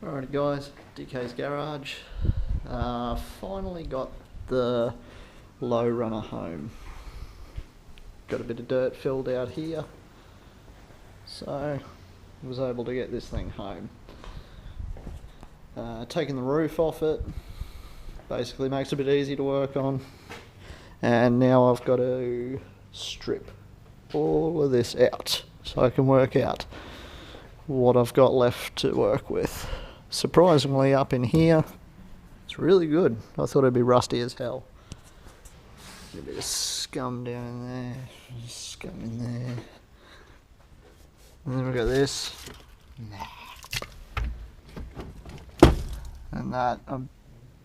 Alrighty guys, DK's Garage. Finally got the lowrunner home. Got a bit of dirt filled out here, so I was able to get this thing home. Taking the roof off it basically makes it a bit easy to work on, and now I've got to strip all of this out so I can work out what I've got left to work with. Surprisingly, up in here it's really good. I thought it'd be rusty as hell. A bit of scum down in there, scum in there, and then we've got this, and that. I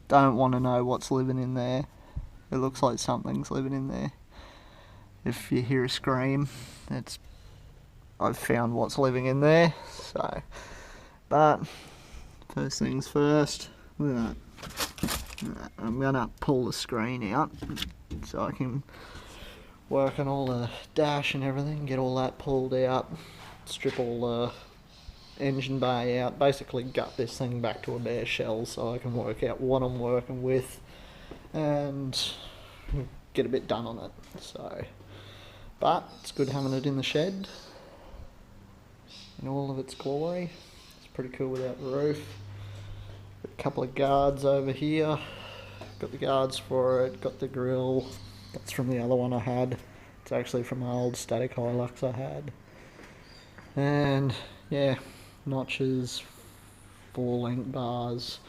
don't want to know what's living in there. It looks like something's living in there. If you hear a scream, I've found what's living in there. So, but first things first, look at that. I'm gonna pull the screen out so I can work on all the dash and everything, get all that pulled out, strip all the engine bay out, basically gut this thing back to a bare shell so I can work out what I'm working with and get a bit done on it. So, but it's good having it in the shed in all of its glory. It's pretty cool without the roof. Got a couple of guards over here. Got the guards for it, got the grill. That's from the other one I had. It's actually from my old static Hilux I had. And yeah, notches, 4-link bars,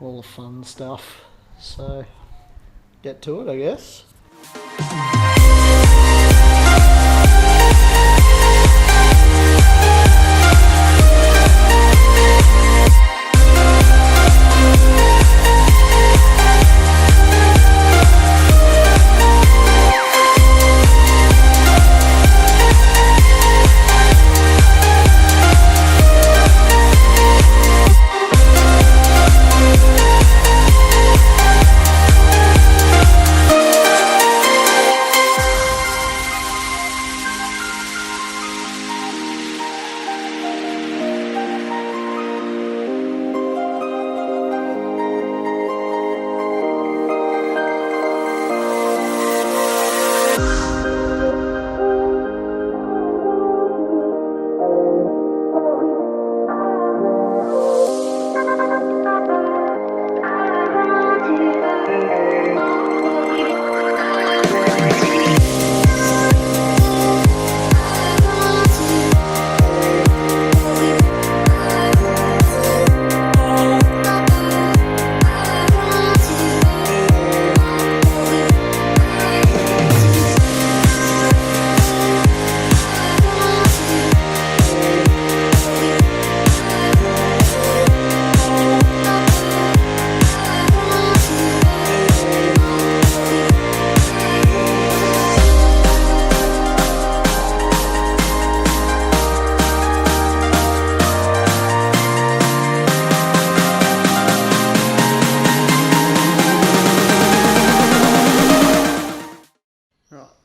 all the fun stuff. So get to it, I guess.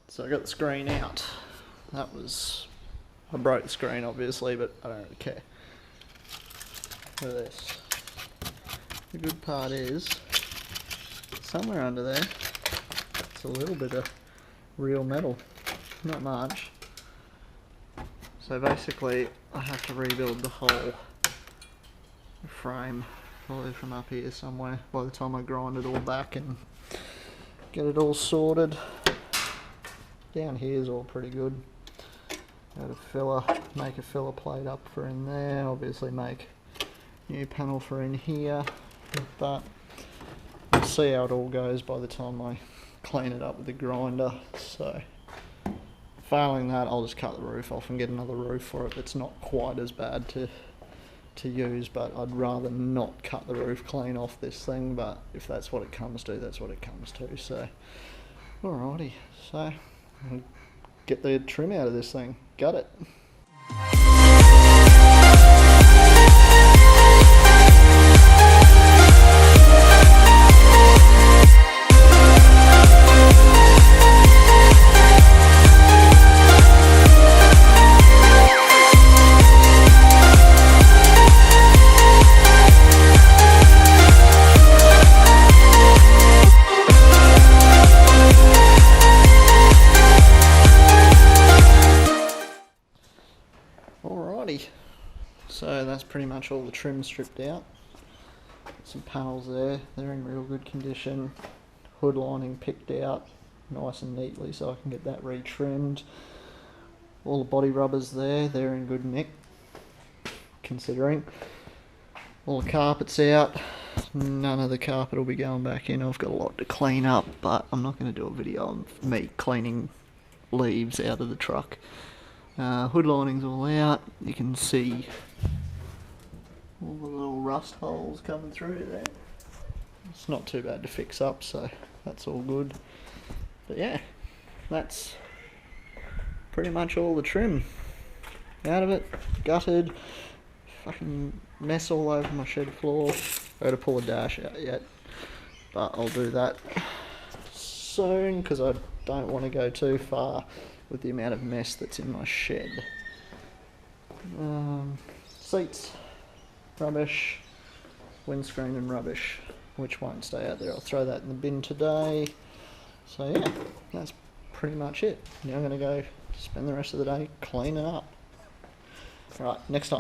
So I got the screen out. I broke the screen obviously, but I don't really care. Look at this. The good part is, somewhere under there, it's a little bit of real metal. Not much. So basically, I have to rebuild the whole frame, probably from up here somewhere, by the time I grind it all back and get it all sorted. Down here is all pretty good. Make a filler plate up for in there, obviously make new panel for in here, but we'll see how it all goes by the time I clean it up with the grinder. So failing that, I'll just cut the roof off and get another roof for it that's not quite as bad to use, but I'd rather not cut the roof clean off this thing, but if that's what it comes to, that's what it comes to. So alrighty, so I'll get the trim out of this thing. Got it. much all the trim stripped out. Some panels there, they're in real good condition. Hood lining picked out nice and neatly so I can get that retrimmed. All the body rubbers there, they're in good nick, considering. All the carpet's out. None of the carpet will be going back in. I've got a lot to clean up, but I'm not going to do a video of me cleaning leaves out of the truck. Hood lining's all out. You can see all the little rust holes coming through there. It's not too bad to fix up, so that's all good. But yeah, that's pretty much all the trim out of it. Gutted. Fucking mess all over my shed floor. I gotta pull a dash out yet, but I'll do that soon because I don't want to go too far with the amount of mess that's in my shed. Seats, rubbish. Windscreen and rubbish, which won't stay out there. I'll throw that in the bin today. So yeah, that's pretty much it. Now I'm going to go spend the rest of the day cleaning up. Alright, next time.